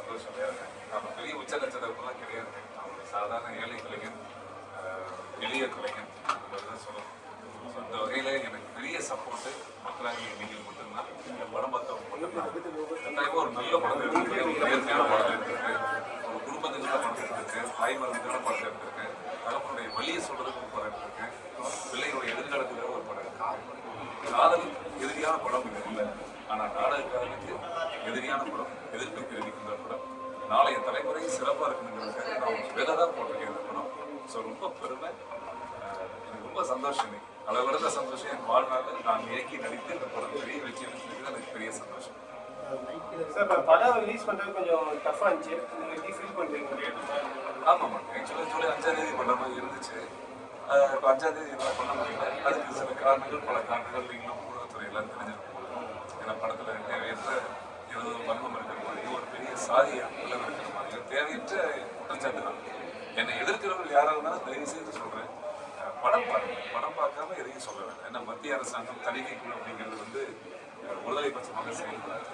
சந்தோஷம் வேறு. நம்ம பெரிய உச்ச நட்சத்திரம்லாம் கிடையாது. நான் ஒரு சாதாரண ஏழை கலைஞன், எளிய கலைஞன் தான் சொல்லணும். ஸோ அந்த வகையில் எனக்கு பெரிய சப்போர்ட்டு மக்களாகி நீங்கள் மட்டும்தான். இந்த படம் பார்த்தவங்க மட்டும்தான். கட்டாயமாக ஒரு நல்ல படத்தை எடுத்திருக்கேன், ஒரு நேர்மையான படத்தை எடுத்திருக்கேன், ஒரு குடும்பத்துக்கான படத்தை எடுத்திருக்கேன், தாய் மருந்துக்கான படத்தை எடுத்திருக்கேன், தகப்பனுடைய வழியை சொல்றதுக்கு ஒரு படம் எடுத்திருக்கேன், பிள்ளைகளுடைய எதிர்காலத்துக்காக ஒரு படம் எடுத்திருக்கேன். காதல் எதிரியான படம் இது இல்லை, ஆனால் நாடகக்காரனுக்கு எதிரியான படம், எதிர்ப்பு தெரிவிக்கின்ற படம், நாளைய தலைமுறை சிறப்பாக இருக்கணுங்கிறதுக்காக நான் வேலை தான் போட்டிருக்கேன் இந்த படம். ஸோ ரொம்ப பெருமை, எனக்கு ரொம்ப சந்தோஷம். அளவிறந்த சந்தோஷம் என் வாழ்நாள். நான் இயக்கி நடித்து இந்த படம் பெரிய வெற்றி அளிச்சிருக்கு, எனக்கு பெரிய சந்தோஷம். சார் இப்போ படம் ரிலீஸ் பண்ணுறது கொஞ்சம் டஃப்பாக இருந்துச்சு, நீங்கள் எப்படி ஃபீல் பண்ணுறீங்க? ஆமாம்மா, ஆக்சுவலாக ஜூலை 5ஆம் தேதி பண்ணுற மாதிரி இருந்துச்சு. இப்போ 5ஆம் தேதி எல்லாம் பண்ண முடியல. அதுக்கு சில காரணங்கள், பல காரணங்கள் நீங்களும் ஊடகத்துறை எல்லாம் தெரிஞ்சிருக்கும். ஏன்னா படத்தில் தேவையற்ற ஏதோ வன்மம் இருக்கிற மாதிரியும் ஒரு பெரிய சாதியை உள்ளது இருக்கிற மாதிரியும் தேவையற்ற குற்றச்சாட்டு தான். என்னை எதிர்க்கிறவர்கள் யாராக இருந்தாலும் தயவு செய்து சொல்கிறேன், படம் பாருங்க. படம் பார்க்காம எதையும் சொல்ல வேண்டாம். ஏன்னா மத்திய அரசாங்கம் தணிக்கைக்குழு அப்படிங்கிறது வந்து ஒருதலை பட்சமாக செயல்படாது.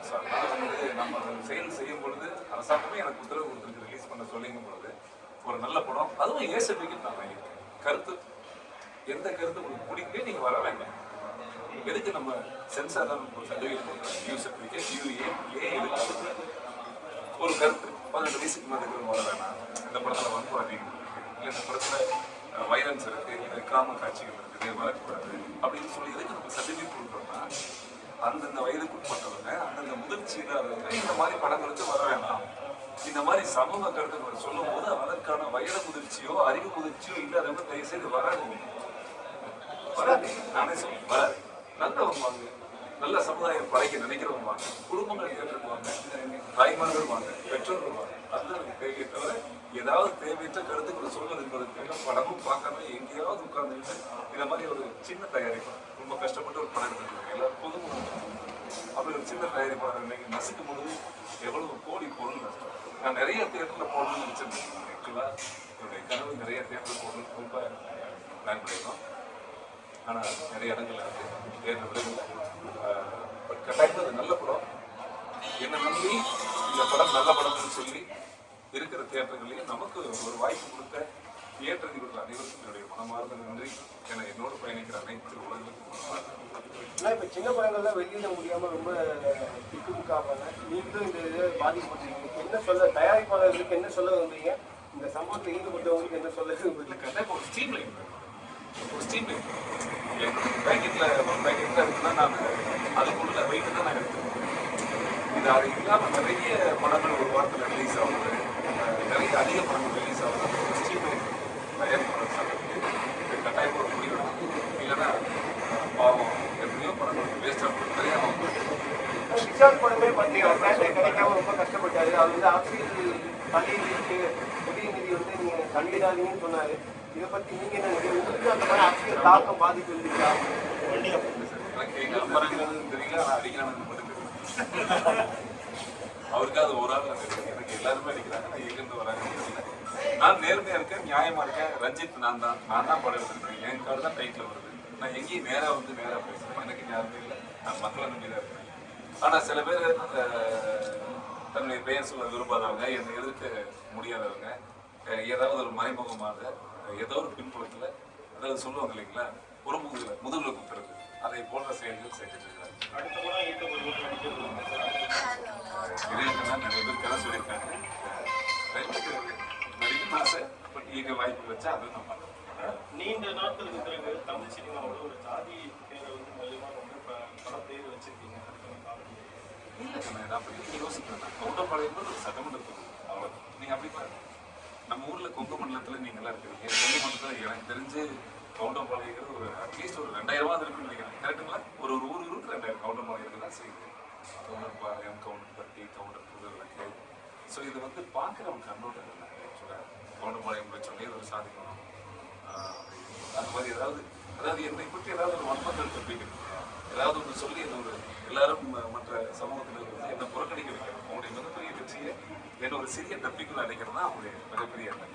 ஸோ அதனால் வந்து நம்ம செயல் செய்யும் பொழுது அரசாங்கமே எனக்கு உத்தரவு கொடுத்துருக்கு ரிலீஸ் பண்ண சொல்லிங்கும் பொழுது ஒரு நல்ல படம், அதுவும் ஏ சர்டிஃபிகேட் நான் வாங்கியிருக்கேன். கருத்து எந்த கருத்து உங்களுக்கு பிடிக்கவே நீங்கள் வர வேண்டாம். எதுக்கு நம்ம சென்சார் ஒரு சர்டிஃபிகேட் கொடுக்குறோம், யூ சர்டிஃபிகேட், ஏ எதுக்கு ஒரு கருத்து 18 வயசுக்கு மேலே இருக்கிறவங்க வர வேணாம். இந்த படத்தில் வன்பு அதிகம் இருக்குது, இல்லை இந்த படத்தில் வைலன்ஸ் இருக்குது, இல்லை காம காட்சிகள் இருக்குது, வரக்கூடாது அப்படின்னு சொல்லி எதுக்கு நம்ம சர்டிஃபிகேட் கொடுக்குறோம்னா அந்தந்த வயதுக்குட்பட்டவங்க, அந்தந்த முதிர்ச்சியில்லாதவங்க இந்த மாதிரி படங்களுக்கு வர வேண்டாம். இந்த மாதிரி சமூக கருத்துக்களை சொல்லும் போது அதற்கான வயது முதிர்ச்சியோ அறிவு முதிர்ச்சியோ இல்லாதவங்க தயவுசெய்து வராதுங்க. வராது, நானே சொல்லுவேன், வராது. நல்லவங்க வாங்க, நல்ல சமுதாயம் படைக்க நினைக்கிறவங்க வாங்க, குடும்பங்கள் கேட்டுருவாங்க, தாய்மார்கள் வாங்க, பெற்றோர்கள் வாங்க. அதுதான் எனக்கு தேவையை தவிர ஏதாவது தேவையற்ற கருத்துக்களை சொல்வது என்பதற்காக படமும் பார்க்காம எங்கேயாவது உட்கார்ந்துட்டு இந்த மாதிரி ஒரு சின்ன தயாரிப்பு ரொம்ப கஷ்டப்பட்டு ஒரு படம் எடுத்துருக்காங்க. எல்லாரும் பொதுமக்கள் அப்படி ஒரு சின்ன தயாரிப்பாளர் இன்னைக்கு நசுக்கும் பொழுது எவ்வளவு கோடி பொருள் நஷ்டம். நான் நிறைய தேட்டரில் போடணும்னு வச்சிருந்தேன். ஆக்சுவலாக என்னுடைய கனவு நிறைய தேட்டரில் போடணும் ரொம்ப பிளான் பண்ணியிருந்தோம். ஆனால் நிறைய இடங்கள்ல இருக்குது தேட்டர் விடுதலை. பட் கட்டாயத்தில் அது நல்ல படம். என்னை நம்பி இந்த படம் நல்ல படம்னு சொல்லி இருக்கிற தேட்டர்களையும் நமக்கு ஒரு வாய்ப்பு கொடுத்த தியேட்டர் அதிபர்கள் அனைவருக்கும் என்னுடைய மனமார்ந்த நன்றி. என என்னோடு பயணிக்கிற அனைத்து உலகங்களுக்கும். இப்போ சின்ன படங்கள்லாம் வெளியிட முடியாமல் ரொம்ப திக்குமுக்காப்பாங்க. நீங்களும் இந்த இதை பாதிக்கப்பட்டீங்க. என்ன சொல்ல தயாரிப்பாளர்களுக்கு என்ன சொல்ல வந்தீங்க? இந்த சம்பவத்தில் ஈடுபட்டவங்களுக்கு என்ன சொல்ல விரும்புறீங்க? கண்டிப்பாக ஒரு ஸ்டீம் லைன், ஒரு ஸ்டீம் லைன் பேக்கெட்டில் ஒரு பேக்கெட்டில் இருக்குன்னா நான் அதுக்குள்ள வெயிட்டு தான் நான் எடுத்துக்கணும். இது அது இல்லாமல் நிறைய படங்கள் ஒரு வாரத்தில் ரிலீஸ் ஆகுது, நிறைய அதிக படங்கள் ரிலீஸ் ஆகுது. ஸ்டீம் லைன் தயாரிப்பாளர் சங்கத்துக்கு இது கட்டாயம் ஒரு முடிவு. இல்லைன்னா பாவம் எத்தனையோ படங்கள் வேஸ்டாக நிறையா விஷால் படமே பார்த்தீங்கன்னா கிடைக்காம ரொம்ப கஷ்டப்பட்டாரு. அவர் வந்து அரசியல் பள்ளிகளுக்கு உதயநிதி வந்து நீங்கள் கண்டிடாதீங்கன்னு சொன்னார். இதை பற்றி நீங்கள் என்ன உங்களுக்கு அந்த மாதிரி அரசியல் தாக்கம் பாதிப்பு இருக்கா? எனக்கு எங்கள் அம்பரங்கிறது தெரியல, ஆனால் அடிக்கிறானு மட்டும் தெரியும். அவருக்கு அது ஒரு ஆள் தெரியும், எனக்கு எல்லாருமே அடிக்கிறாங்க. நான் எங்கேருந்து வராங்கன்னு தெரியல. நான் நேர்மையாக இருக்கேன், நியாயமாக இருக்கேன். ரஞ்சித் நான் தான் படம் எடுத்துருக்கேன். என் கார்டு தான் டைட்டில் வருது. நான் எங்கேயும் நேராக வந்து நேராக பேசுகிறேன். எனக்கு யாருமே இல்லை, நான் மக்களை நம்பி தான் இருக்கேன். ஆனால் சில பேர் தன்னுடைய பெயர் சொல்ல விரும்பாதவங்க, என்னை எதிர்க்க முடியாதவங்க, ஏதாவது ஒரு மறைமுகமாக ஏதோ ஒரு பின்புலத்தில் அதாவது சொல்லுவாங்க இல்லைங்களா, ஒரு முதுகில் குத்துறது, அதை போன்ற செயல்கள் செஞ்சுட்டு இருக்கிறாங்க. நிறைய பேர் கதை சொல்லியிருக்காங்க. நடிக்கும் ஆசை, பட் இயக்க வாய்ப்பு வச்சா அதை நான் பண்ணுறேன். நீண்ட நாட்களுக்கு பிறகு தமிழ் சினிமாவோட ஒரு ஜாதி பேரை வந்து மல்லிகா வந்து படம் பேர் வச்சிருக்கீங்க. இல்லை நான் அப்படி யோசிக்கிறேன். கவுண்டம்பாளையம் ஒரு சட்டமன்ற தொகுதி, அவ்வளோ. நீங்கள் அப்படி பாருங்க, நம்ம ஊரில் கொங்கு மண்டலத்தில் நீங்கள்லாம் இருக்கிறீங்க. கொங்கு மண்டலத்தில் எனக்கு தெரிஞ்சு கவுண்டம்பாளையங்கிறது ஒரு அட்லீஸ்ட் ஒரு 2000 இருக்குன்னு நினைக்கிறேன். கரெக்டுங்களா? ஒரு ஊருக்கு 2000 கவுண்டம்பாளையம் தான் செய்யுது. கவுண்டம்பாளையம், கவுண்டம்பட்டி, கவுண்டர் புதுவிளக்கு. ஸோ இது வந்து பார்க்குறவங்க கண்ணோட்டம் இல்லை. ஆக்சுவலாக கவுண்டம்பாளையம் பிரச்சனை ஒரு சாதிக்கணும், அது மாதிரி ஏதாவது என்னை பற்றி ஏதாவது ஒரு வன்மங்கள் கற்பிக்கணும், ஏதாவது ஒன்று சொல்லி என்ன ஒரு எல்லாரும் மற்ற சமூகத்தினர் வந்து என்னை புறக்கணிக்க வைக்கணும். அவங்களுடைய மிகப்பெரிய வெற்றியை என்ன ஒரு சிறிய டப்பிக்குள்ள அடைக்கிறது தான் அவங்களுடைய மிகப்பெரிய எண்ணம்.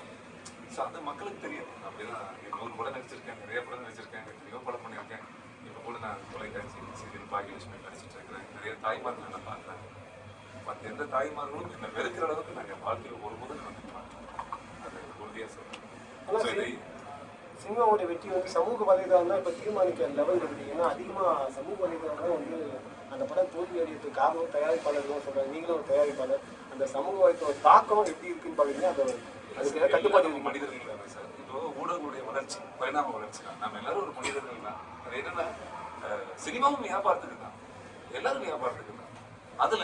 ஸோ அந்த மக்களுக்கு தெரியும். அப்படிதான் 100 படம் நடிச்சிருக்கேன், நிறைய படம் நடிச்சிருக்கேன், எத்தனையோ படம் பண்ணியிருக்கேன். இப்போ கூட நான் தொலைக்காட்சி சீரியல் பாகியலட்சுமி நடிச்சிட்டு இருக்கிறேன். நிறைய தாய்மார்கள் நான் பார்க்குறேன். மற்ற எந்த தாய்மார்களும் என்னை வெறுக்கிற அளவுக்கு நான் என் வாழ்க்கையில் ஒருபோதும் நடந்துக்க மாட்டேன். அது உறுதியாக சொல்றேன். ஆனா So, இதை சினிமாவோட வெற்றி வந்து சமூக வலைதளம் தான் இப்போ தீர்மானிக்கிற லெவல் இருக்குது. ஏன்னா அதிகமாக சமூக வலைதளம் தான் வந்து அந்த படம் தோல்வி அடையிறதுக்கு காரணம் தயாரிப்பாளர் தான் சொல்கிறாங்க. நீங்களும் ஒரு தயாரிப்பாளர், அந்த சமூக வலைத்தள தாக்கம் எப்படி இருக்குன்னு பார்த்தீங்கன்னா அதுக்கு ஏதாவது கட்டுப்பாடு இருக்கு. மனிதர்கள் தானே சார். இப்போ ஊடகங்களுடைய வளர்ச்சி, பரிணாம வளர்ச்சி தான். நம்ம எல்லாரும் ஒரு மனிதர்கள் தான். அது என்னன்னா சினிமாவும் வியாபாரத்துக்கு தான், எல்லாரும் வியாபாரத்துக்கு தான். அதுல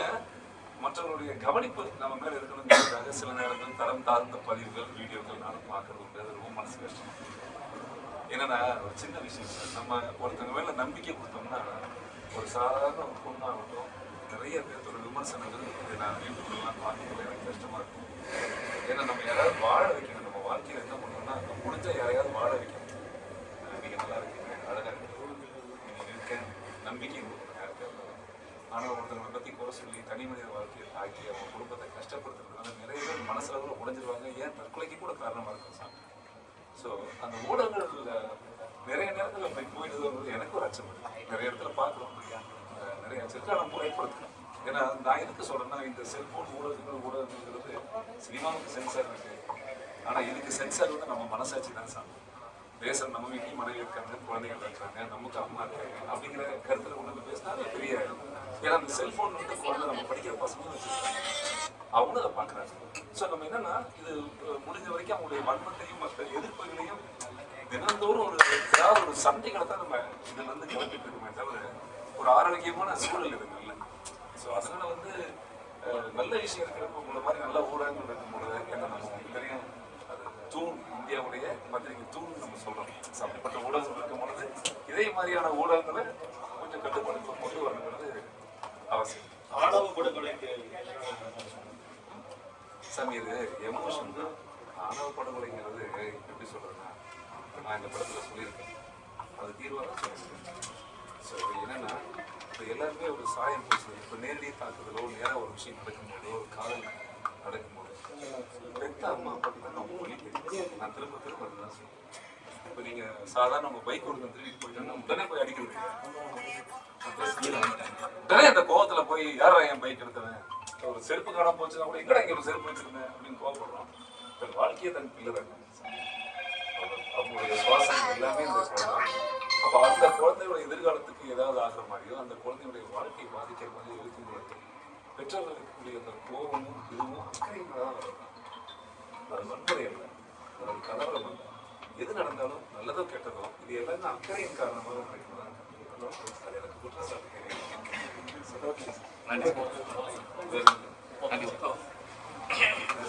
மற்றவர்களுடைய கவனிப்பு நம்ம மேல இருக்கணுங்கிறதுக்காக சில நேரங்கள் தரம் தாழ்ந்த பதிவுகள், வீடியோக்கள் நானும் பார்க்கறது உண்டு. அது ரொம்ப மனசு கஷ்டம். என்னன்னா ஒரு சின்ன விஷயம் சார், நம்ம ஒருத்தங்க மேல நம்பிக்கை கொடுத்தோம்னா, ஒரு சாதாரண ஒரு பொண்ணாகட்டும் நிறைய பேர்த்தோட விமர்சனங்கள் இதை நான் வீட்டுக்குள்ளலாம் பார்க்கறது எனக்கு கஷ்டமா இருக்கும். ஏன்னா நம்ம யாராவது வாழ வைக்கணும். நம்ம வாழ்க்கையில் என்ன பண்ணணும்னா, முடிஞ்ச யாரையாவது வாழ வைக்கணும். நீங்க நல்லா இருக்கீங்க, அழகா இருக்கீங்க, நீங்க இருக்க நம்பிக்கை கொடுக்கணும் யாருக்காவது. ஆனால் ஒருத்தவங்களை பற்றி குறை சொல்லி தனி மனித வாழ்க்கையை தாக்கி அவங்க குடும்பத்தை கஷ்டப்படுத்துறதுனால நிறைய பேர் மனசளவில் உடைஞ்சிருவாங்க. ஏன் தற்கொலைக்கு கூட காரணமாக இருக்கும் சார். ஸோ அந்த ஊடகங்கள் நிறைய நேரத்தில் போய் போயிடுது. எனக்கு ஒரு அச்சம் இருக்கு. நிறைய இடத்துல பார்க்குறோம் இல்லையா, நிறைய அச்சத்தை நம்ம ஏற்படுத்தணும். ஏன்னா நான் எதுக்கு சொல்றேன்னா, இந்த செல்போன் ஊடகங்கிறது சினிமாவுக்கு சென்சார் இருக்கு. ஆனால் இதுக்கு சென்சார் வந்து நம்ம மனசாட்சி தான் சார். பேசுகிற நம்ம வீட்லையும் மனைவி இருக்காங்க, குழந்தைகள் இருக்காங்க, நமக்கு அம்மா இருக்காங்க அப்படிங்கிற கருத்தில் கொண்டு பேசினா அது பெரிய. ஏன்னா அந்த செல்போன் வந்து குழந்தை நம்ம படிக்கிற பசங்களும் வச்சுருக்காங்க, அவங்களும் அதை பார்க்குறாங்க. ஸோ நம்ம என்னன்னா, இது முடிஞ்ச வரைக்கும் அவங்களுடைய வன்மத்தையும் மற்ற எதிர்ப்புகளையும் தினந்தோறும் ஏதாவது ஒரு சண்டைகளை தான் நம்ம இதில் வந்து கிளப்பிட்டு இருக்கோமே தவிர ஒரு ஆரோக்கியமான சூழல் இதுக்கு இல்லை. ஸோ அதனால வந்து நல்ல விஷயம் இருக்கிறப்ப உங்களை மாதிரி நல்ல ஊடகங்கள் இருக்கும்போது என்ன நமக்கு தெரியும், அது தூண், இந்தியாவுடைய பத்திரிகை தூண் நம்ம சொல்றோம். அப்படிப்பட்ட ஊடகங்கள் இருக்கும் பொழுது இதே மாதிரியான ஊடகங்களை கொஞ்சம் கட்டுப்பாடு கொண்டு வரணுங்கிறது அவசியம். ஆணவ படுகொலைக்கு சாமி இது எமோஷன் தான். ஆணவ படுகொலைங்கிறது எப்படி சொல்றதுன்னா, நான் இந்த படத்துல சொல்லியிருக்கேன், அது தீர்வாக தான் சொல்லியிருக்கேன். ஸோ என்னன்னா, இப்போ எல்லாருமே ஒரு சாயம் பூசுது. இப்போ நேரடி தாக்குதலோ நேராக ஒரு விஷயம் நடக்கும்போதோ ஒரு காதல் நடக்கும்போது பெத்த அம்மா அப்படி தான் அவங்க வலிக்கு. நான் திரும்ப அதுதான் சொல்லுவேன். இப்போ நீங்கள் சாதாரண உங்கள் பைக் ஒருத்தன் திருடிட்டு போயிட்டாங்கன்னா உடனே போய் அடிக்கிறது, உடனே அந்த கோவத்தில் போய் யாரா என் பைக் எடுத்தவன், ஒரு செருப்பு காணாம போச்சுன்னா கூட எங்கடா இங்கே ஒரு செருப்பு வச்சிருந்தேன் அப்படின்னு கோவப்படுறோம். தன் வாழ்க்கையை தன் பிள்ளை தான், அவங்களுடைய சுவாசம் எல்லாமே இந்த குழந்தை. அப்போ அந்த குழந்தையோட எதிர்காலத்துக்கு ஏதாவது ஆகிற மாதிரியோ அந்த குழந்தையுடைய வாழ்க்கையை பாதிக்கிற மாதிரி இருக்கும்போது பெற்றவர்களுக்குரிய அந்த கோபமும் இதுவும் அக்கறையும் தான் வரும். அது வன்முறை அல்ல, அது கலவரம் அல்ல. எது நடந்தாலும் நல்லதோ கெட்டதோ இது எல்லாமே அக்கறையின் காரணமாக நடக்கிறதா. அது எனக்கு குற்றச்சாட்டு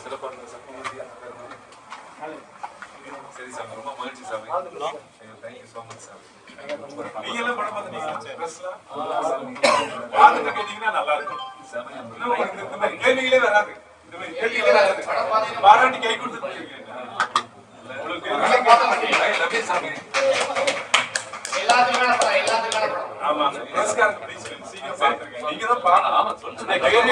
சிறப்பான சட்டமன்றியா. சரி சாமி, ரொம்ப மகிழ்ச்சி சாமி. தேங்க்யூ ஸோ மச் சாமி. நீங்களும் படம் பார்த்துட்டு கேட்டீங்கன்னா நல்லா இருக்கும். கேள்விகளே வராது, பாராட்டி கை கொடுத்து ஆமா சீக்கிரம் பார்த்துருக்கேன். நீங்க தான் பார்க்கலாம். கேள்வி